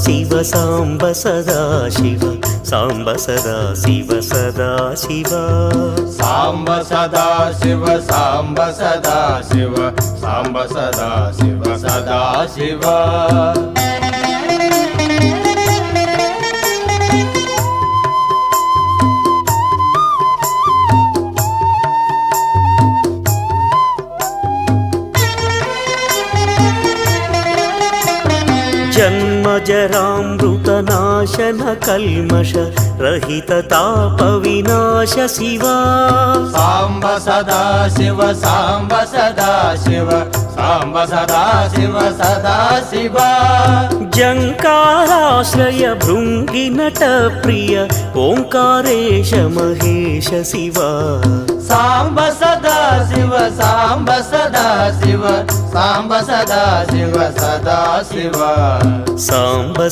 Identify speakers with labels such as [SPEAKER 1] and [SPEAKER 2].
[SPEAKER 1] शिव साम्ब सदा शिव साम्ब सदा शिव सदा शिव
[SPEAKER 2] साम्ब सदा शिव साम्ब सदा शिव साम्ब सदा शिव सदा शिव
[SPEAKER 1] जन्म जरामृतनाशन कल्मष रहित ताप विनाश शिवा
[SPEAKER 2] साम्ब सदा शिव साम्ब सदा शिव साम्ब सदा शिव सदा शिव
[SPEAKER 1] जङ्काराश्रय भृङ्गि नट प्रिय ओङ्कारेश महेश शिवा
[SPEAKER 2] साम्ब सदा शिव साम्ब सदा शिव साम्ब सदा शिव सदा शिव
[SPEAKER 1] साम्ब